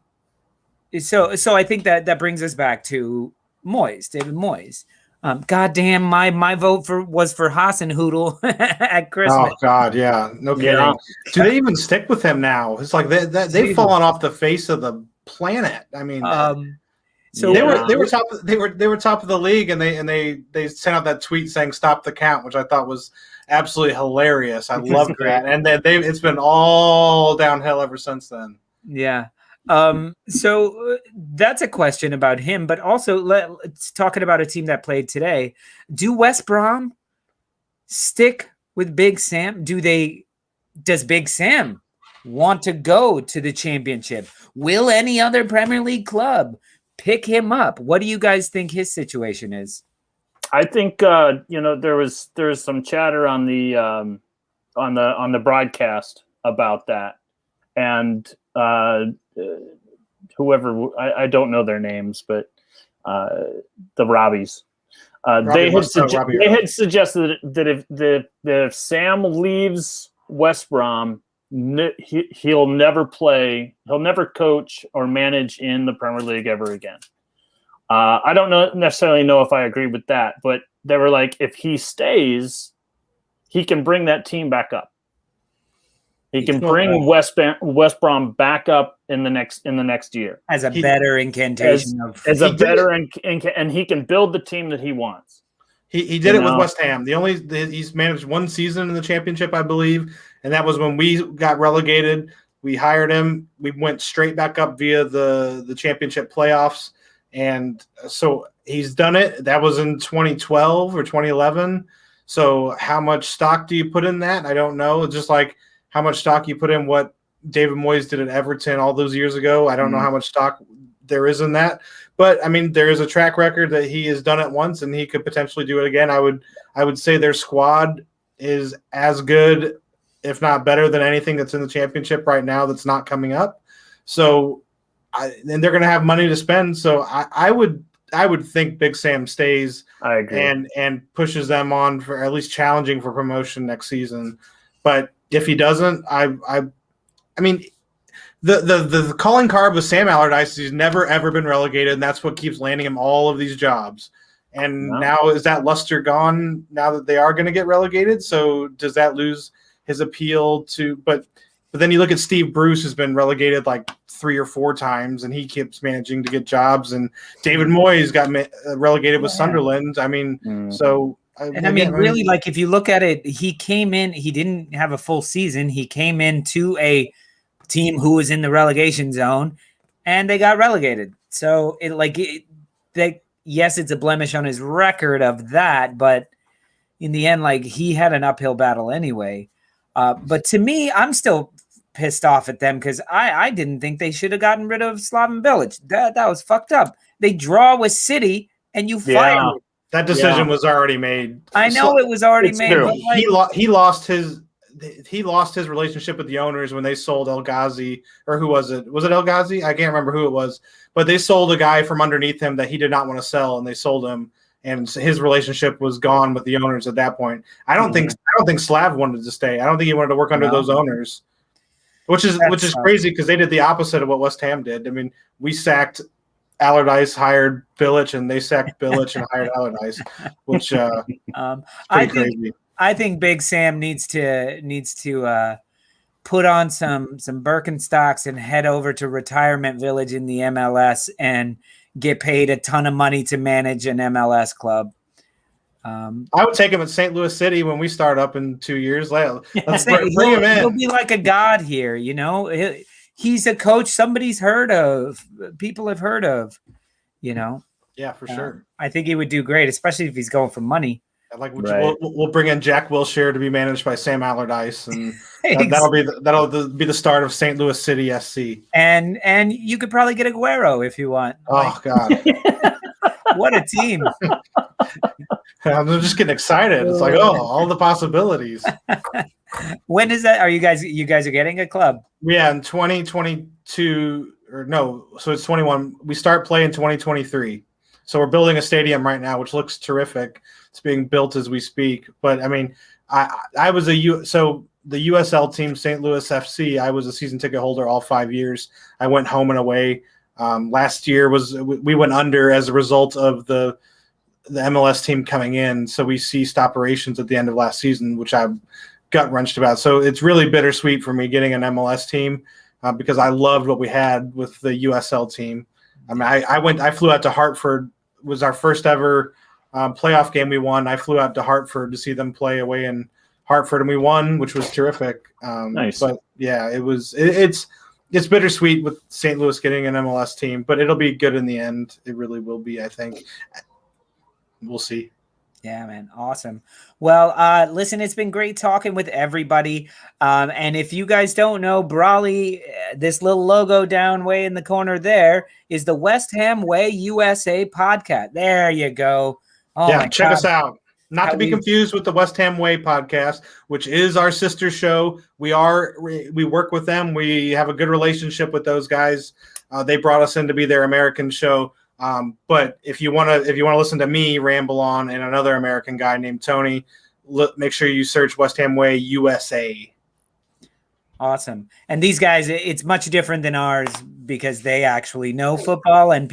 so. I think that brings us back to Moyes, David Moyes. Goddamn, my vote was for Hasenhüttl at Christmas. Oh God, yeah, no kidding. Yeah. Do they even stick with him now? It's like they've fallen off the face of the planet. I mean, so they were top of the league, and they sent out that tweet saying "Stop the count," which I thought was absolutely hilarious. I loved that, and it's been all downhill ever since then. Yeah. So that's a question about him, but also let's talking about a team that played today. Do West Brom stick with Big Sam? Does Big Sam want to go to the championship? Will any other Premier League club pick him up? What do you guys think his situation is? I think there was some chatter on the broadcast about that, and whoever I don't know their names, but the Robbies. They had suggested that if Sam leaves West Brom, he'll never play, he'll never coach or manage in the Premier League ever again. I don't necessarily know if I agree with that, but they were like, if he stays, he can bring that team back up. He can bring West Brom back up in the next year as a better incantation and he can build the team that he wants. He did it with West Ham. He's managed one season in the championship, I believe, and that was when we got relegated. We hired him. We went straight back up via the championship playoffs, and so he's done it. That was in 2012 or 2011. So how much stock do you put in that? I don't know. It's just like how much stock you put in what David Moyes did at Everton all those years ago. I don't know Mhm. how much stock there is in that, but I mean, there is a track record that he has done it once, and he could potentially do it again. I would say their squad is as good, if not better, than anything that's in the championship right now that's not coming up. So, and they're going to have money to spend. So I would think Big Sam stays. I agree. And pushes them on for at least challenging for promotion next season. But if he doesn't, I mean, the calling card with Sam Allardyce, he's never ever been relegated, and that's what keeps landing him all of these jobs. And now is that luster gone now that they are going to get relegated? So does that lose his appeal to? But then you look at Steve Bruce, who's been relegated like 3 or 4 times, and he keeps managing to get jobs. And David Moyes got relegated with Sunderland. I mean, so. And I mean, really, like if you look at it, he came in, he didn't have a full season. He came into a team who was in the relegation zone, and they got relegated. So yes, it's a blemish on his record of that, but in the end, like he had an uphill battle anyway. But to me, I'm still pissed off at them because I didn't think they should have gotten rid of Slaven Bilic. That was fucked up. They draw with City, and you fire him. That decision was already made. I know it was already made. But like, he lost his relationship with the owners when they sold El Ghazi, or who was it? Was it El Ghazi? I can't remember who it was. But they sold a guy from underneath him that he did not want to sell, and they sold him. And his relationship was gone with the owners at that point. I don't think Slav wanted to stay. I don't think he wanted to work under those owners, which is crazy because they did the opposite of what West Ham did. I mean, we sacked Allardyce, hired Bilic, and they sacked Bilic and hired Allardyce, which pretty crazy. I think Big Sam needs to put on some Birkenstocks and head over to Retirement Village in the MLS and get paid a ton of money to manage an MLS club. I would take him at St. Louis City when we start up in 2 years. Let's bring him in. He'll be like a god here, you know. He's a coach somebody's heard of, people have heard of, you know. Yeah, for sure. I think he would do great, especially if he's going for money. Like we'll bring in Jack Wilshere to be managed by Sam Allardyce, and that'll be the start of St. Louis City SC. And you could probably get Aguero if you want. Oh God, what a team! I'm just getting excited. It's like all the possibilities. When is that? Are you guys are getting a club? Yeah, in 2022 or no, so it's 21. We start play in 2023. So we're building a stadium right now, which looks terrific. It's being built as we speak. But I mean, I was so the USL team, St. Louis FC. I was a season ticket holder all 5 years. I went home and away. Last year we went under as a result of the MLS team coming in. So we ceased operations at the end of last season, which I gut wrenched about. So it's really bittersweet for me getting an MLS team because I loved what we had with the USL team. I mean, I flew out to Hartford. It was our first ever playoff game we won. I flew out to Hartford to see them play away in Hartford, and we won, which was terrific. Nice. But yeah, it's bittersweet with St. Louis getting an MLS team, but it'll be good in the end. It really will be, I think. We'll see. Yeah, man. Awesome. Well, listen, it's been great talking with everybody. And if you guys don't know, Brawley, this little logo down way in the corner there is the West Ham Way USA podcast. There you go. Oh, yeah, check us out. Not to be confused with the West Ham Way podcast, which is our sister show. We work with them. We have a good relationship with those guys. They brought us in to be their American show. But if you want to listen to me ramble on and another American guy named Tony, make sure you search West Ham Way USA. Awesome. And these guys, it's much different than ours because they actually know football, and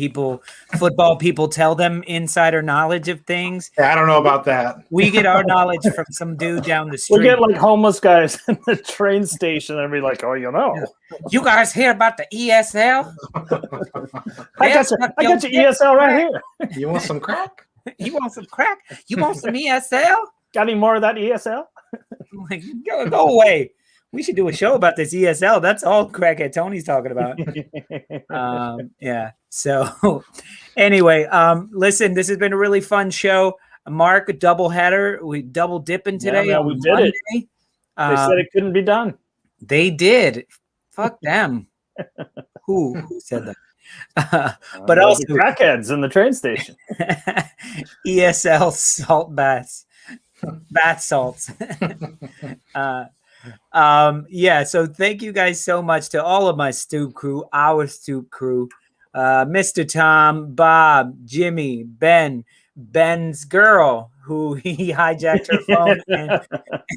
football people tell them insider knowledge of things. Yeah, I don't know about that. We get our knowledge from some dude down the street. We get like homeless guys in the train station and be like, oh, you know. You guys hear about the ESL? I got your ESL right here. You want some crack? You want some crack? You want some ESL? Got any more of that ESL? Like, go away. We should do a show about this ESL. That's all crackhead Tony's talking about. Yeah. So anyway, listen, this has been a really fun show. Mark, a double header. We double dipping today. Yeah, we did Monday. They said it couldn't be done. They did. Fuck them. Who said that? But But also the crackheads in the train station. ESL salt baths, bath salts. Yeah, so thank you guys so much to all of my Stoop crew, our Stoop crew, Mr. Tom, Bob, Jimmy, Ben's girl, who he hijacked her phone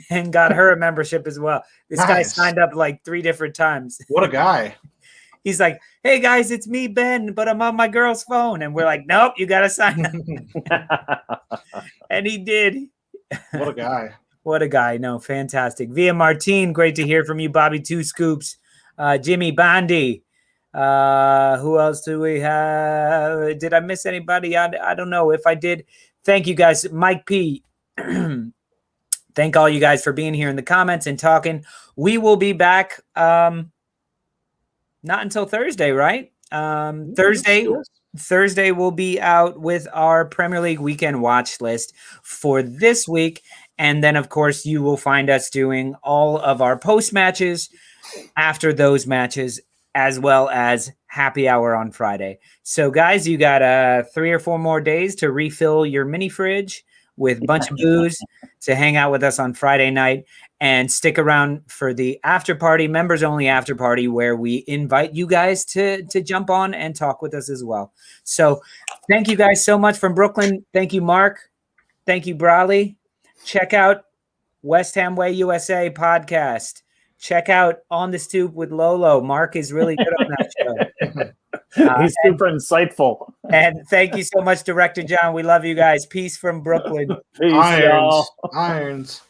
and got her a membership as well. This guy Nice. signed up like 3 different times. What a guy. He's like, hey guys, it's me, Ben, but I'm on my girl's phone. And we're like, nope, you got to sign up. And he did. What a guy. What a guy. No, fantastic. Via Martine, great to hear from you. Bobby Two Scoops, Jimmy Bondi. Who else do we have? Did I miss anybody? I don't know. If I did, thank you guys. Mike P. Thank all you guys for being here in the comments and talking. We will be back not until Thursday, right? Thursday we'll be out with our Premier League weekend watch list for this week. And then, of course, you will find us doing all of our post matches after those matches, as well as happy hour on Friday. So, guys, you got 3 or 4 more days to refill your mini fridge with a bunch of booze to hang out with us on Friday night, and stick around for the after party, members only after party, where we invite you guys to jump on and talk with us as well. So thank you guys so much from Brooklyn. Thank you, Mark. Thank you, Brawley. Check out West Ham Way USA podcast. Check out On the Stoop with Lolo. Mark is really good on that show. He's super insightful. And thank you so much, Director John. We love you guys. Peace from Brooklyn. Peace, Irons. y'all. Irons.